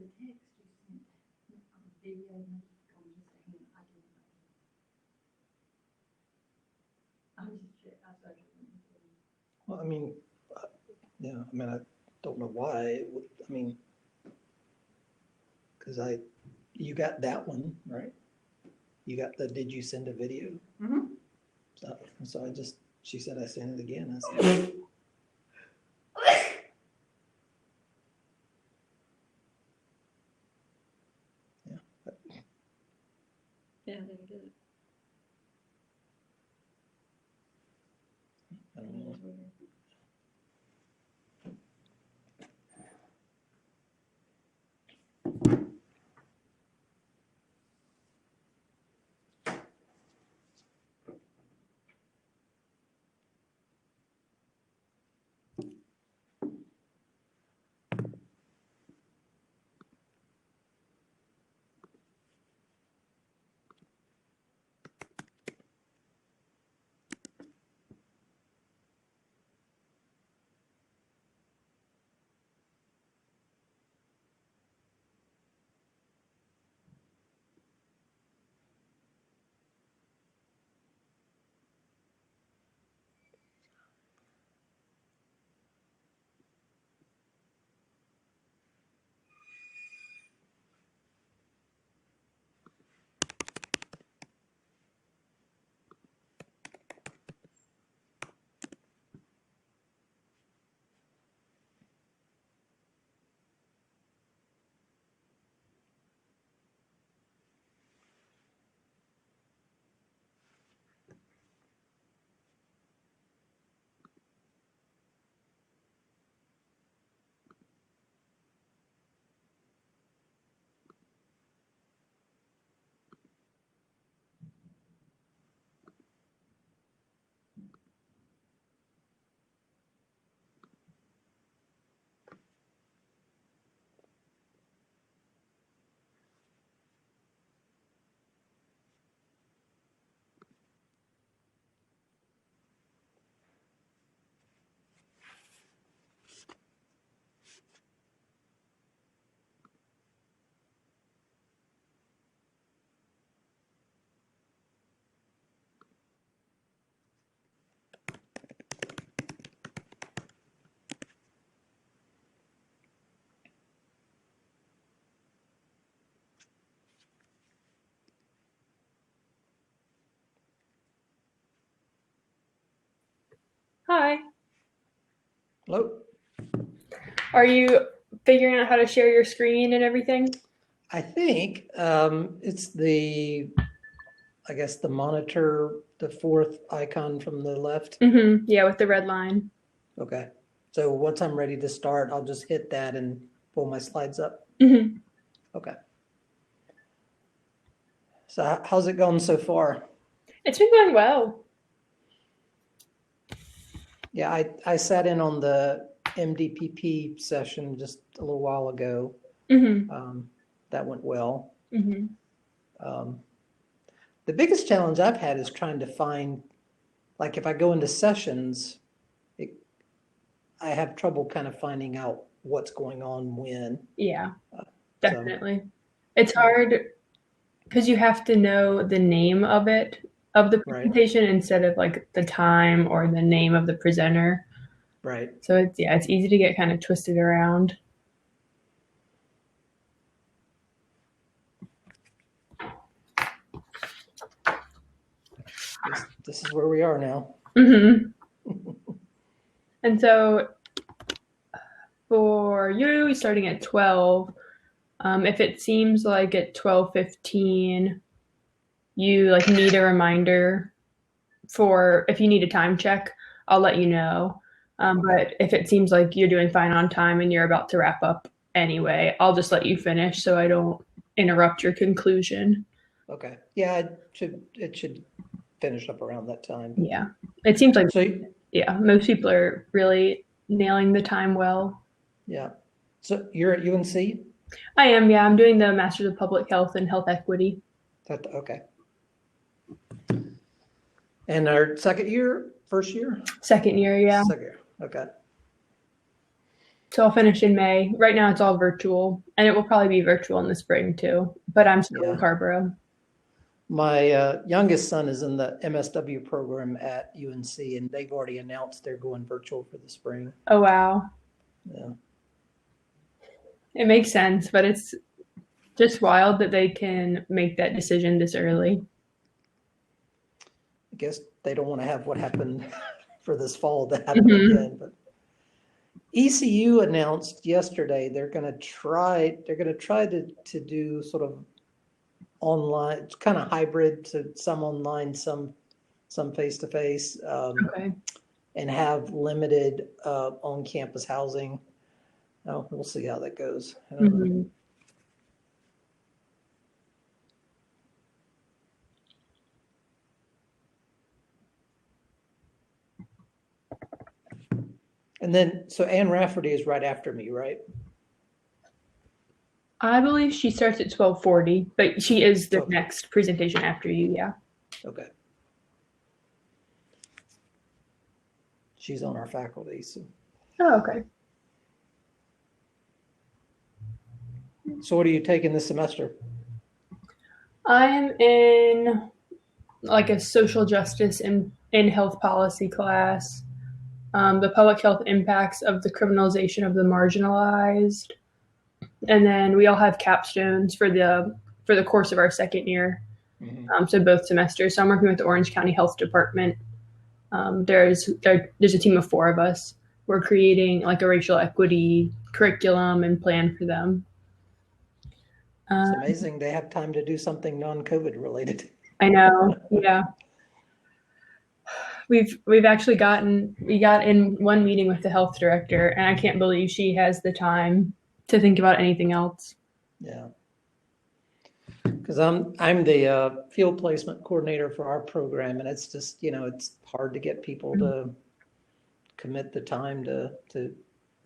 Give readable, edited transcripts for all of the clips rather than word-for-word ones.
the text you sent, video notification saying I didn't. I'm just check. I started. Well, I mean, yeah, I mean, I don't know why. I mean, because you got that one, right? You got the, did you send a video? Mm-hmm. So she said I sent it again. I said, Yeah, they did it. I don't know. Hi. Hello? Are you figuring out how to share your screen and everything? I think it's I guess the monitor, the fourth icon from the left. Mm-hmm. Yeah, with the red line. Okay. So once I'm ready to start, I'll just hit that and pull my slides up. Mm-hmm. Okay. So how's it going so far? It's been going well. Yeah, I sat in on the MDPP session just a little while ago. Mm-hmm. That went well. Mm-hmm. The biggest challenge I've had is trying to find, like if I go into sessions, I have trouble kind of finding out what's going on when. Yeah, definitely. It's hard because you have to know the name of the presentation instead of like the time or the name of the presenter. Right. So it's easy to get kind of twisted around. This is where we are now. Mm-hmm. And so for you, starting at 12, if it seems like at 12:15, you like need a reminder for if you need a time check, I'll let you know. But if it seems like you're doing fine on time and you're about to wrap up anyway, I'll just let you finish so I don't interrupt your conclusion. Okay. Yeah, it should finish up around that time. Yeah. It seems like, so, yeah, most people are really nailing the time well. Yeah. So you're at UNC? I am, yeah. I'm doing the Masters of Public Health and Health Equity. Okay. And our second year, first year? Second year, yeah. Second year, okay. So I'll finish in May. Right now it's all virtual, and it will probably be virtual in the spring too, but I'm still in Carrboro. My youngest son is in the MSW program at UNC, and they've already announced they're going virtual for the spring. Oh, wow. Yeah. It makes sense, but it's just wild that they can make that decision this early. I guess they don't want to have what happened for this fall to happen again. But ECU announced yesterday they're going to try to do sort of online, it's kind of hybrid, to some online, some face to face, and have limited on campus housing. Oh, we'll see how that goes. And then, so Ann Rafferty is right after me, right? I believe she starts at 12:40, but she is the next presentation after you, yeah. Okay. She's on our faculty, so. Oh, okay. So what are you taking this semester? I'm in like a social justice in health policy class. The public health impacts of the criminalization of the marginalized. And then we all have capstones for the course of our second year. So both semesters. So I'm working with the Orange County Health Department. There's a team of 4 of us. We're creating like a racial equity curriculum and plan for them. It's amazing they have time to do something non-COVID related. I know, yeah. We've actually got in one meeting with the health director, and I can't believe she has the time to think about anything else. Yeah. Because I'm the field placement coordinator for our program, and it's just, it's hard to get people to commit the time to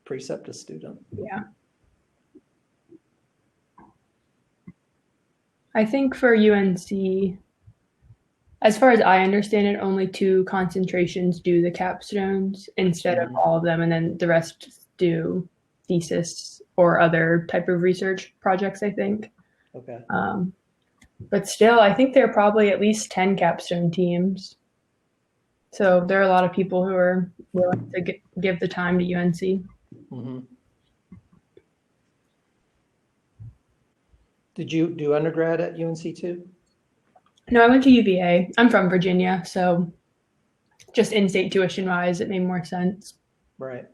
precept a student. Yeah. I think for UNC, as far as I understand it, only 2 concentrations do the capstones instead of all of them, and then the rest do thesis or other type of research projects, I think. Okay. But still, I think there are probably at least 10 capstone teams. So there are a lot of people who are willing to give the time to UNC. Mm-hmm. Did you do undergrad at UNC too? No, I went to UVA. I'm from Virginia, so just in-state tuition-wise, it made more sense. Right.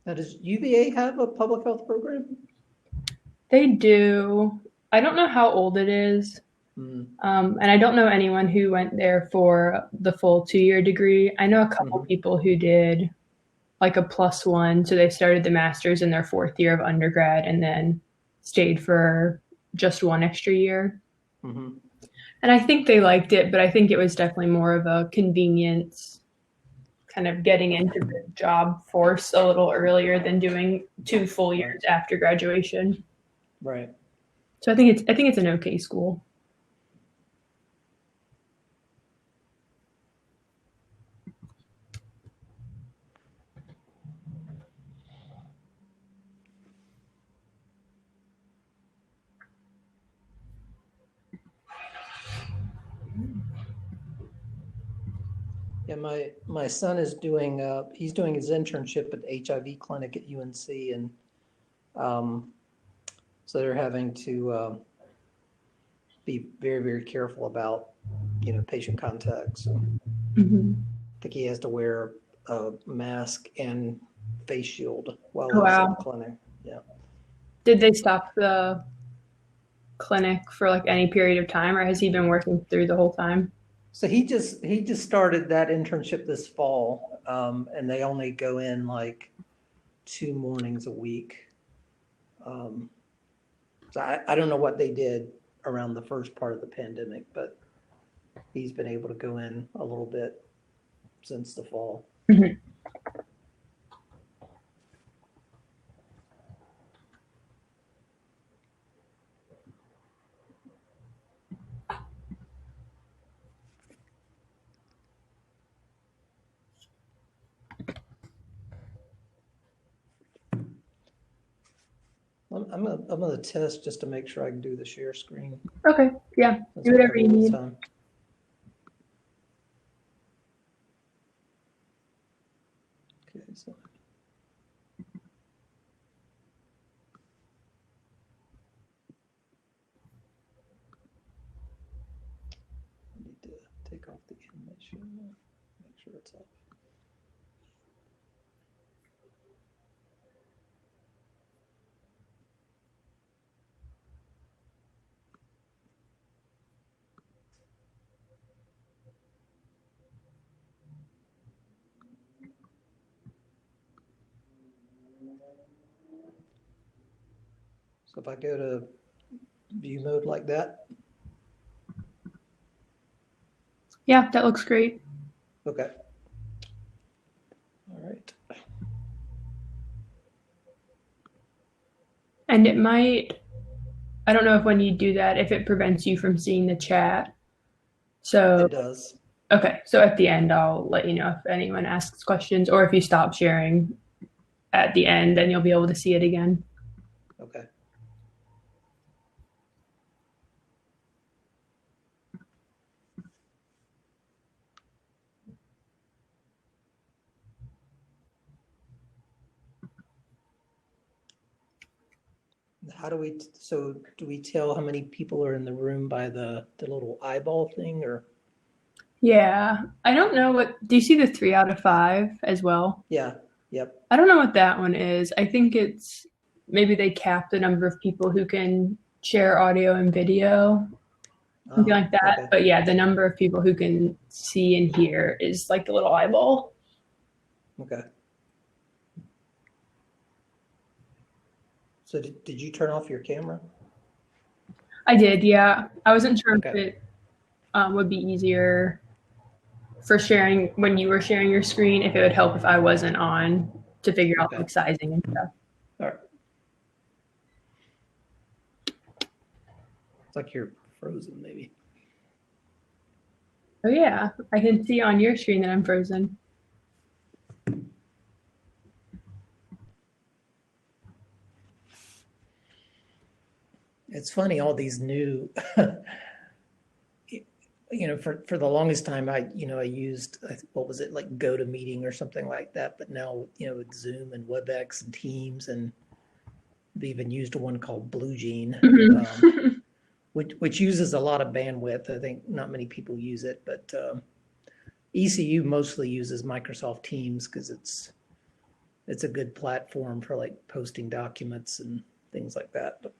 Now, does UVA have a public health program? They do. I don't know how old it is. And I don't know anyone who went there for the full 2-year degree. I know a couple people who did like a +1. So they started the master's in their 4th year of undergrad and then stayed for just 1 extra year. And I think they liked it, but I think it was definitely more of a convenience, kind of getting into the job force a little earlier than doing 2 full years after graduation. Right. So I think it's an okay school. Yeah, my son is doing he's doing his internship at the HIV clinic at UNC, and so they're having to be very, very careful about patient contacts. So I think he has to wear a mask and face shield while he's in the clinic. Yeah. Did they stop the clinic for like any period of time, or has he been working through the whole time? So he just started that internship this fall, and they only go in like 2 mornings a week. So I don't know what they did around the first part of the pandemic, but he's been able to go in a little bit since the fall. I'm gonna test just to make sure I can do the share screen. Okay, yeah, That's do what I whatever you all the need. time. Okay, so. I need to take off the animation, make sure it's off. So if I go to view mode like that, Yeah, that looks great. okay. All right. And it might, I don't know if when you do that, if it prevents you from seeing the chat. So, It does. okay, so at the end, I'll let you know if anyone asks questions, or if you stop sharing at the end, then you'll be able to see it again. Okay. How do we, so do we tell how many people are in the room by the little eyeball thing or? Yeah, I don't know what, do you see the 3 out of 5 as well? Yeah, yep. I don't know what that one is. I think it's maybe they cap the number of people who can share audio and video, something like that. Okay. But yeah, the number of people who can see and hear is like the little eyeball. Okay. So did you turn off your camera? I did, yeah. I wasn't sure Okay. if it would be easier for sharing when you were sharing your screen, if it would help if I wasn't on to figure out Okay. like sizing and stuff. All right. It's like you're frozen maybe. Oh yeah, I can see on your screen that I'm frozen. It's funny, all these new, for the longest time, I used, what was it, like GoToMeeting or something like that. But now, with Zoom and WebEx and Teams, and they even used one called BlueJean, Mm-hmm. which uses a lot of bandwidth. I think not many people use it, but ECU mostly uses Microsoft Teams because it's a good platform for like posting documents and things like that. But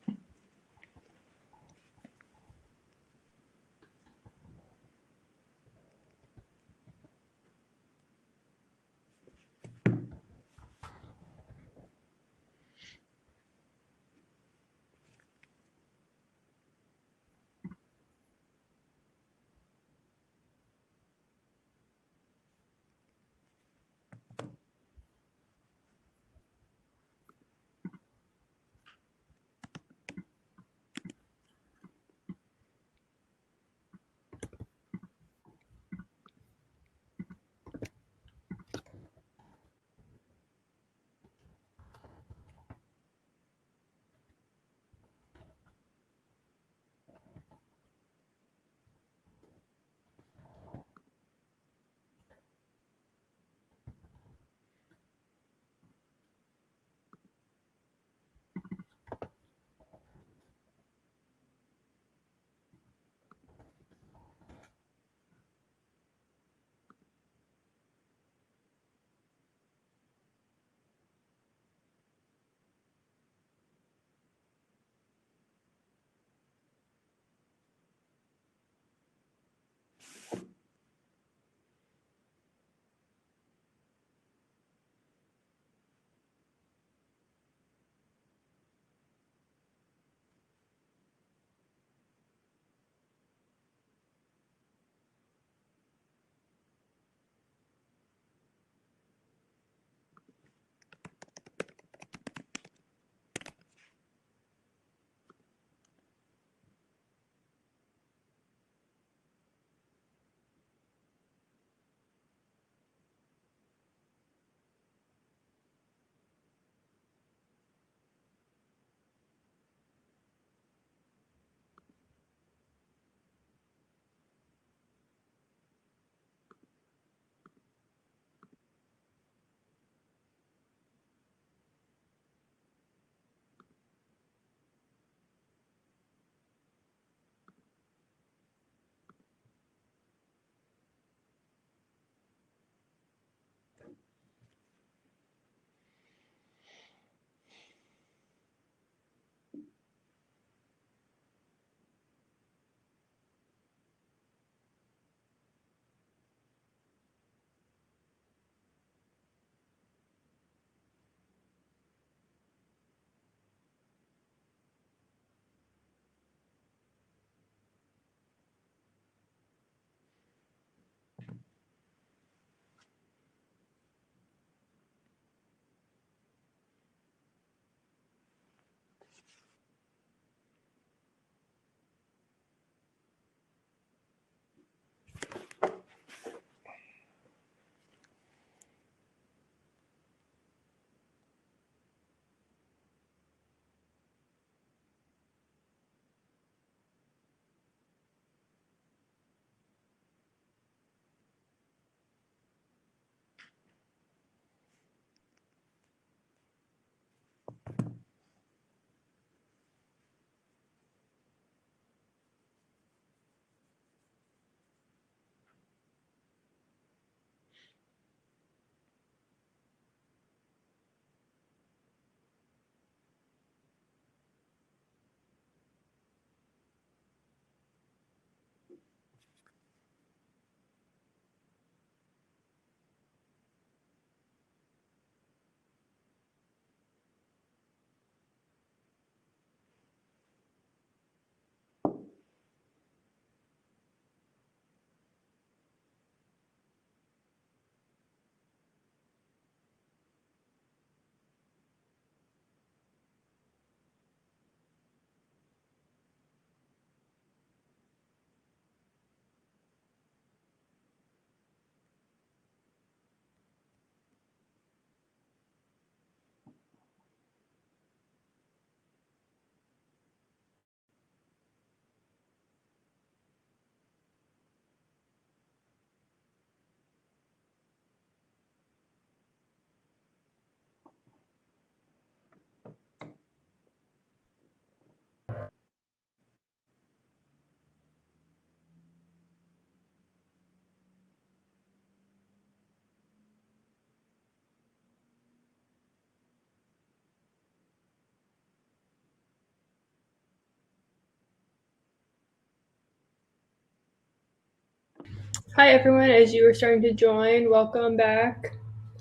Hi everyone, as you were starting to join, welcome back.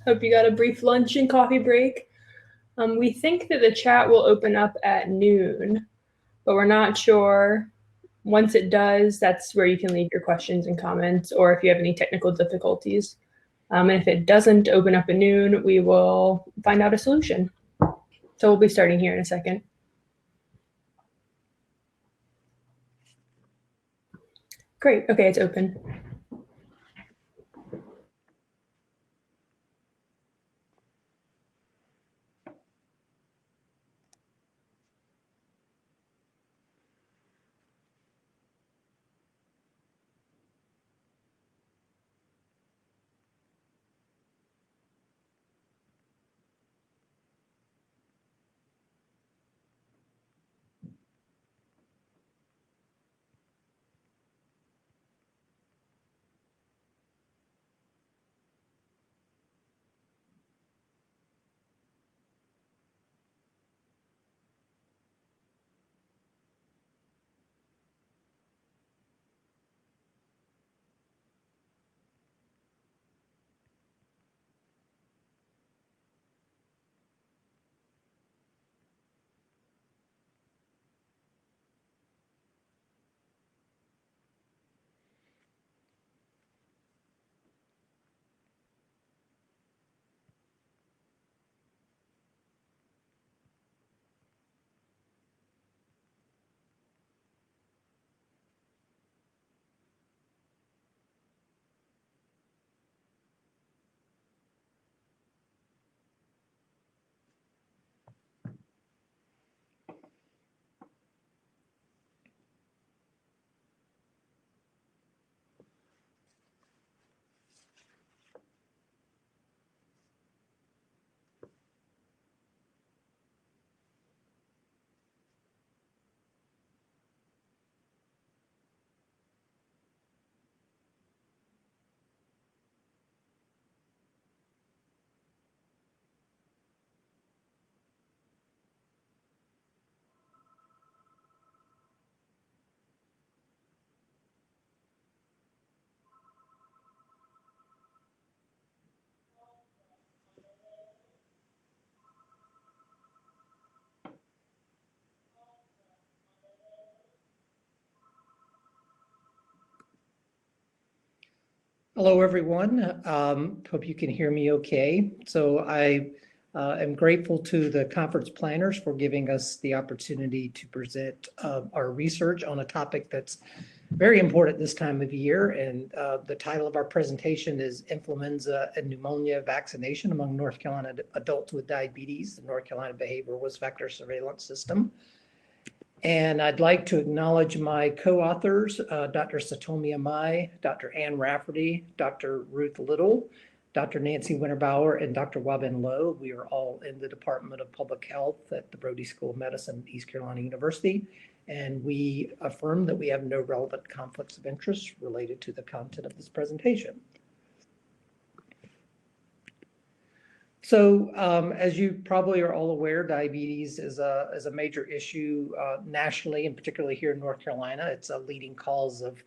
Hope you got a brief lunch and coffee break. We think that the chat will open up at noon, but we're not sure. Once it does, that's where you can leave your questions and comments, or if you have any technical difficulties. And if it doesn't open up at noon, we will find out a solution. So we'll be starting here in a second. Great, okay, it's open. Hello, everyone. Hope you can hear me okay. So I am grateful to the conference planners for giving us the opportunity to present our research on a topic that's very important this time of year. And the title of our presentation is Influenza and Pneumonia Vaccination Among North Carolina Adults with Diabetes, the North Carolina Behavioral Risk Factor Surveillance System. And I'd like to acknowledge my co-authors, Dr. Satomi Amai, Dr. Ann Rafferty, Dr. Ruth Little, Dr. Nancy Winterbauer and Dr. Wabin Lowe. We are all in the Department of Public Health at the Brody School of Medicine at East Carolina University. And we affirm that we have no relevant conflicts of interest related to the content of this presentation. So as you probably are all aware, diabetes is a major issue nationally, and particularly here in North Carolina. It's a leading cause of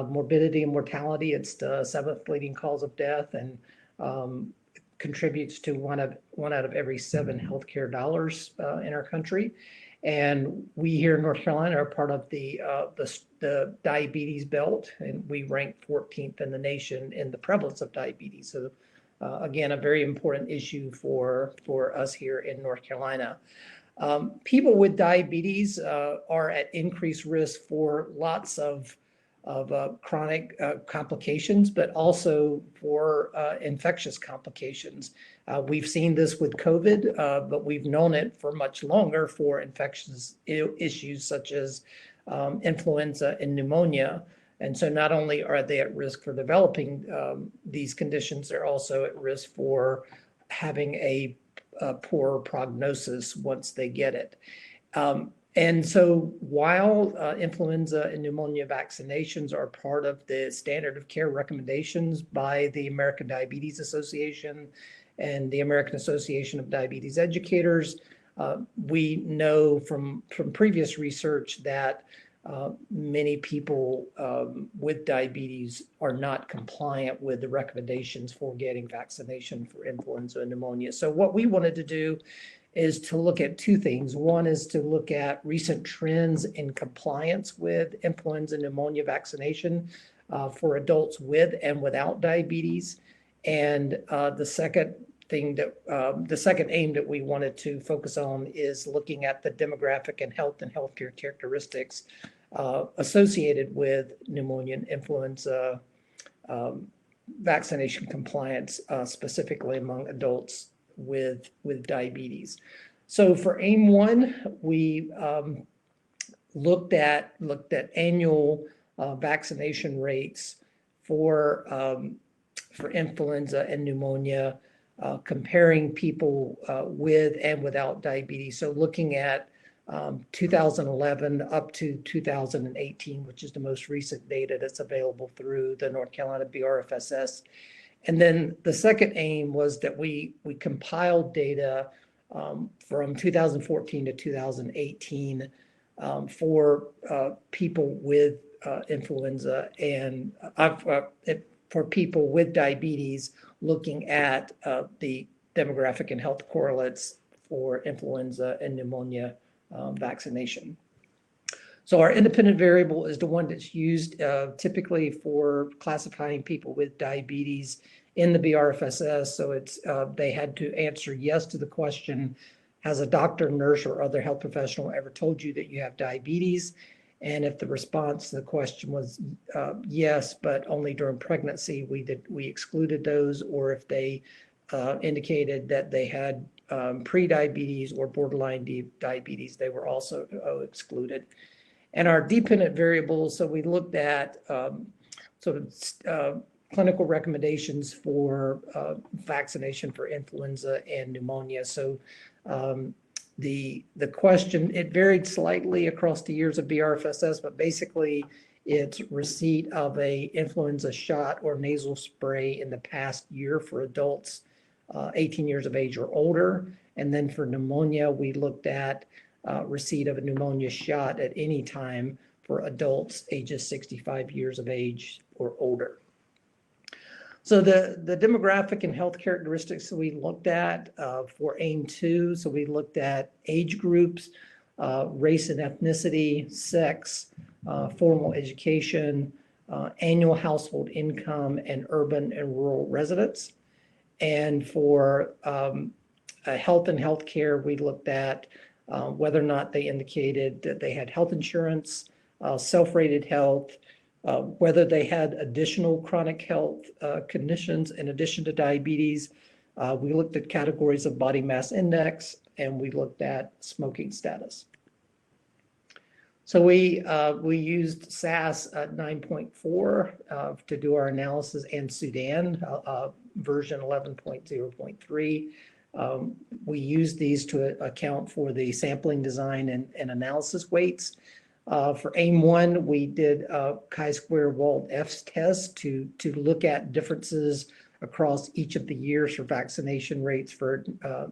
morbidity and mortality. It's the 7th leading cause of death, and contributes to one out of every 7 healthcare dollars in our country. And we here in North Carolina are part of the diabetes belt, and we rank 14th in the nation in the prevalence of diabetes. So again, a very important issue for us here in North Carolina. People with diabetes are at increased risk for lots of chronic complications, but also for infectious complications. We've seen this with COVID, but we've known it for much longer for infectious issues such as influenza and pneumonia. And so not only are they at risk for developing these conditions, they're also at risk for having a poor prognosis once they get it. And so while influenza and pneumonia vaccinations are part of the standard of care recommendations by the American Diabetes Association and the American Association of Diabetes Educators, we know from previous research that many people with diabetes are not compliant with the recommendations for getting vaccination for influenza and pneumonia. So what we wanted to do is to look at 2 things. One is to look at recent trends in compliance with influenza and pneumonia vaccination for adults with and without diabetes. And the second aim that we wanted to focus on is looking at the demographic and healthcare characteristics associated with pneumonia and influenza vaccination compliance, specifically among adults with diabetes. So for AIM 1, we looked at annual vaccination rates for influenza and pneumonia, comparing people with and without diabetes. So looking at 2011 up to 2018, which is the most recent data that's available through the North Carolina BRFSS. And then the second aim was that we compiled data from 2014 to 2018 for people with influenza and for people with diabetes, looking at the demographic and health correlates for influenza and pneumonia vaccination. So our independent variable is the one that's used typically for classifying people with diabetes in the BRFSS. So it's they had to answer yes to the question, has a doctor, nurse, or other health professional ever told you that you have diabetes? And if the response to the question was yes, but only during pregnancy, we excluded those. Or if they indicated that they had pre-diabetes or borderline diabetes, they were also excluded. And our dependent variables, so we looked at clinical recommendations for vaccination for influenza and pneumonia. So the question, it varied slightly across the years of BRFSS, but basically it's receipt of a influenza shot or nasal spray in the past year for adults 18 years of age or older. And then for pneumonia, we looked at receipt of a pneumonia shot at any time for adults ages 65 years of age or older. So the demographic and health characteristics that we looked at for AIM 2, so we looked at age groups, race and ethnicity, sex, formal education, annual household income, and urban and rural residents. And for health and healthcare, we looked at whether or not they indicated that they had health insurance, self-rated health, whether they had additional chronic health conditions in addition to diabetes. We looked at categories of body mass index, and we looked at smoking status. So we used SAS 9.4 to do our analysis, and Sudan. version 11.0.3. We use these to account for the sampling design and analysis weights. For AIM-1, we did a chi-square Wald F test to look at differences across each of the years for vaccination rates for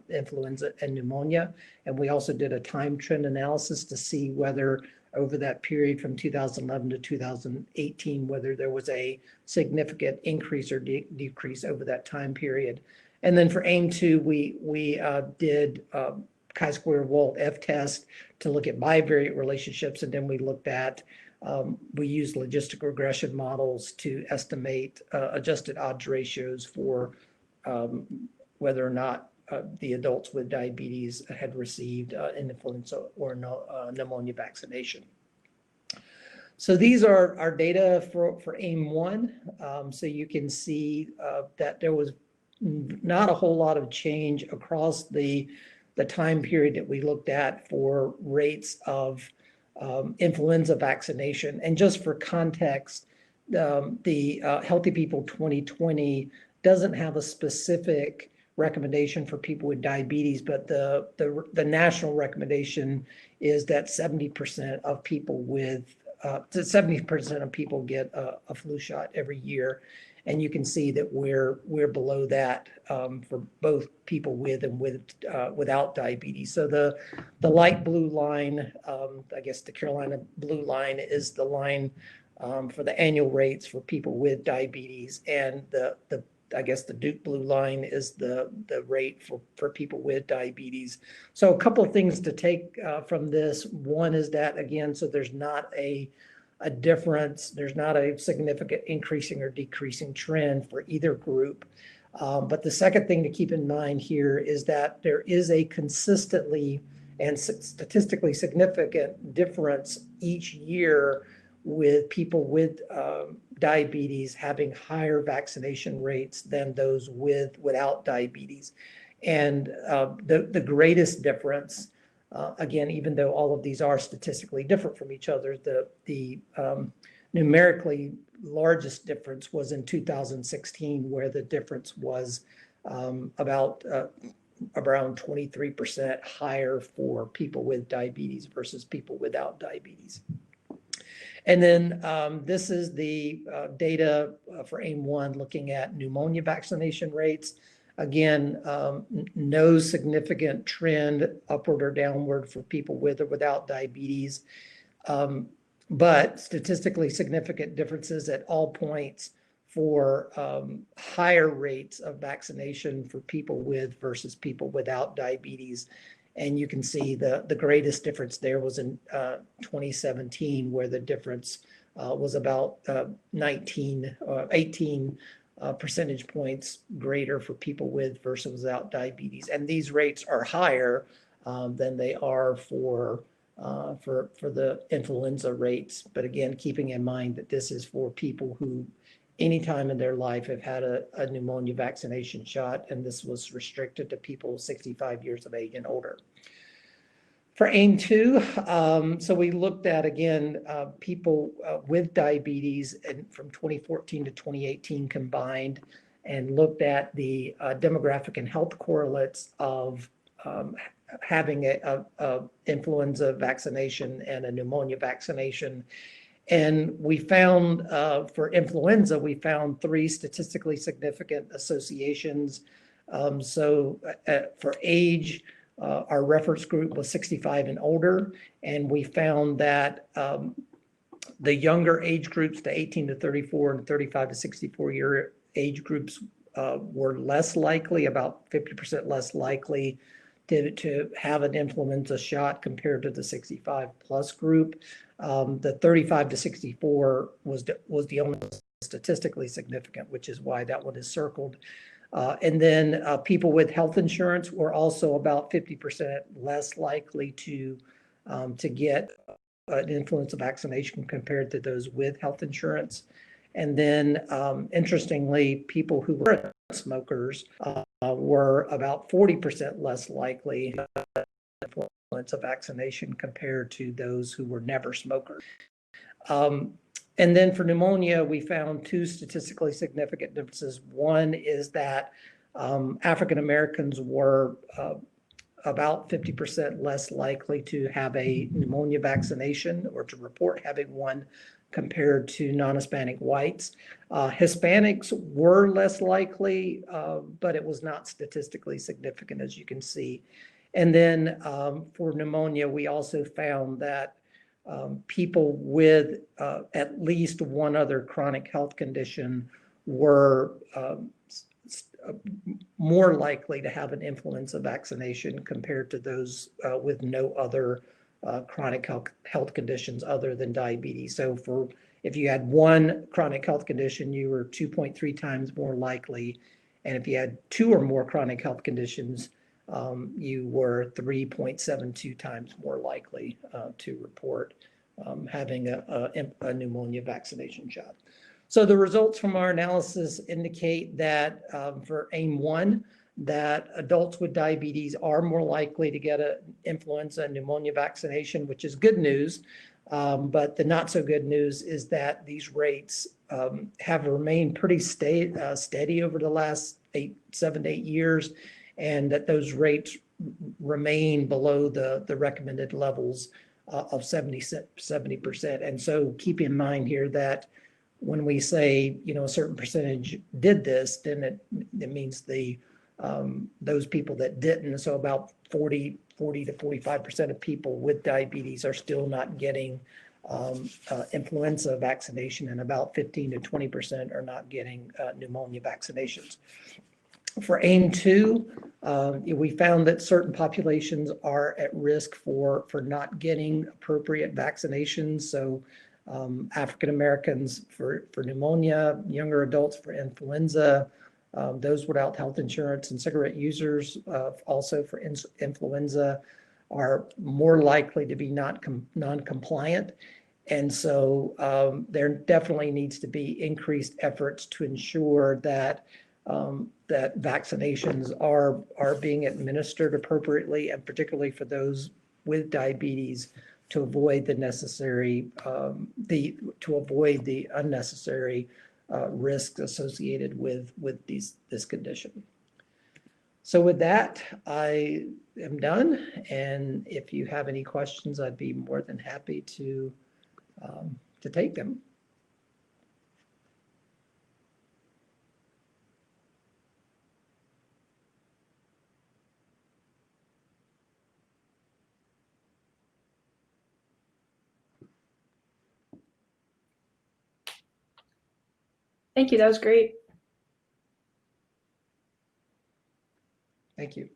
influenza and pneumonia. And we also did a time trend analysis to see whether over that period from 2011 to 2018, whether there was a significant increase or decrease over that time period. And then for AIM-2, we did chi-square Wald F test to look at bivariate relationships, and then we looked at we used logistic regression models to estimate adjusted odds ratios for whether or not the adults with diabetes had received an influenza or pneumonia vaccination. So these are our data for AIM-1. So you can see that there was not a whole lot of change across the time period that we looked at for rates of influenza vaccination. And just for context, the Healthy People 2020 doesn't have a specific recommendation for people with diabetes, but the national recommendation is that 70% of people with 70% of people get a flu shot every year. And you can see that we're below that for both people with and without diabetes. So the light blue line, I guess the Carolina blue line, is the line for the annual rates for people with diabetes, and I guess the Duke blue line is the rate for people with diabetes. So a couple of things to take from this. One is that, again, so there's not a difference. There's not a significant increasing or decreasing trend for either group. But the second thing to keep in mind here is that there is a consistently and statistically significant difference each year with people with diabetes having higher vaccination rates than those without diabetes. And the greatest difference, again, even though all of these are statistically different from each other, the numerically largest difference was in 2016, where the difference was about around 23% higher for people with diabetes versus people without diabetes. And then this is the data for AIM-1 looking at pneumonia vaccination rates. Again, no significant trend upward or downward for people with or without diabetes, but statistically significant differences at all points for higher rates of vaccination for people with versus people without diabetes. And you can see the greatest difference there was in 2017, where the difference was about 18 percentage points greater for people with versus without diabetes. And these rates are higher than they are for the influenza rates. But again, keeping in mind that this is for people who anytime in their life have had a pneumonia vaccination shot, and this was restricted to people 65 years of age and older. For AIM-2, so we looked at, again, people with diabetes and from 2014 to 2018 combined, and looked at the demographic and health correlates of having a influenza vaccination and a pneumonia vaccination. And we found for influenza, we found 3 statistically significant associations. So for age, our reference group was 65 and older, and we found that the younger age groups, the 18 to 34 and 35 to 64 year age groups, were less likely, about 50% less likely to have an influenza shot compared to the 65 plus group. The 35 to 64 was the only statistically significant, which is why that one is circled. And then people with health insurance were also about 50% less likely to get an influenza vaccination compared to those with health insurance. And then interestingly, people who were smokers were about 40% less likely to influenza vaccination compared to those who were never smokers. And then for pneumonia, we found two statistically significant differences. One is that African Americans were about 50% less likely to have a pneumonia vaccination or to report having one compared to non-Hispanic whites. Hispanics were less likely, but it was not statistically significant, as you can see. And then for pneumonia, we also found that people with at least one other chronic health condition were more likely to have an influenza vaccination compared to those with no other chronic health conditions other than diabetes. So if you had one chronic health condition, you were 2.3 times more likely. And if you had two or more chronic health conditions, you were 3.72 times more likely to report having a pneumonia vaccination shot. So the results from our analysis indicate that for AIM-1, that adults with diabetes are more likely to get an influenza and pneumonia vaccination, which is good news. But the not so good news is that these rates have remained pretty steady over the last 7 to 8 years, and that those rates remain below the recommended levels of 70%. And so keep in mind here that when we say, a certain percentage did this, then it means those people that didn't, so about 40 to 45% of people with diabetes are still not getting influenza vaccination, and about 15 to 20% are not getting pneumonia vaccinations. For AIM-2, we found that certain populations are at risk for not getting appropriate vaccinations. So African Americans for pneumonia, younger adults for influenza, those without health insurance, and cigarette users also for influenza are more likely to be non-compliant. And so there definitely needs to be increased efforts to ensure that that vaccinations are being administered appropriately, and particularly for those with diabetes, to avoid the unnecessary risks associated with this condition. So with that, I am done, and if you have any questions, I'd be more than happy to take them. Thank you. That was great. Thank you.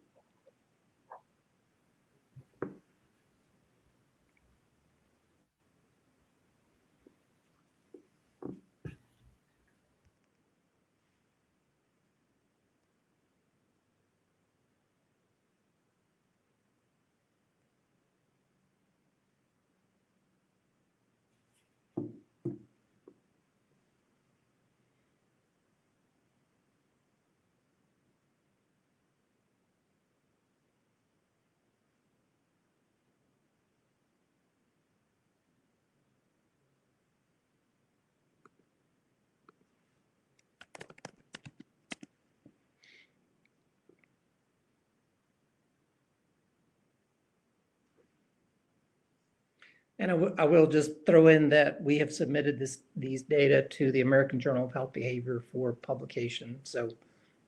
And I will just throw in that we have submitted these data to the American Journal of Health Behavior for publication. So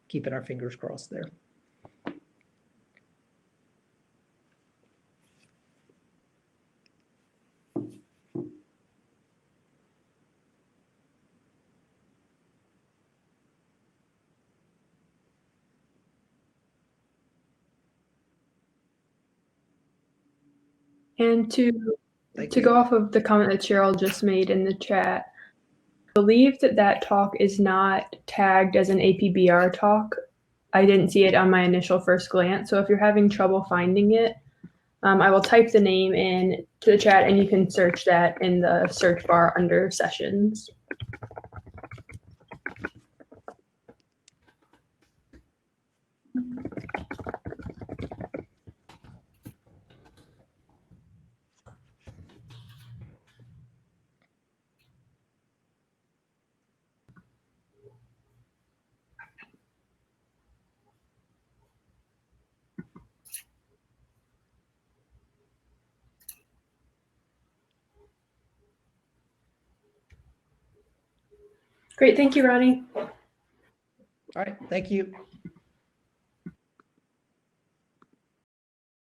keeping our fingers crossed there. And to go off of the comment that Cheryl just made in the chat, I believe that talk is not tagged as an APBR talk. I didn't see it on my initial first glance. So if you're having trouble finding it, I will type the name in to the chat, and you can search that in the search bar under sessions. Great. Thank you, Ronnie. All right, thank you.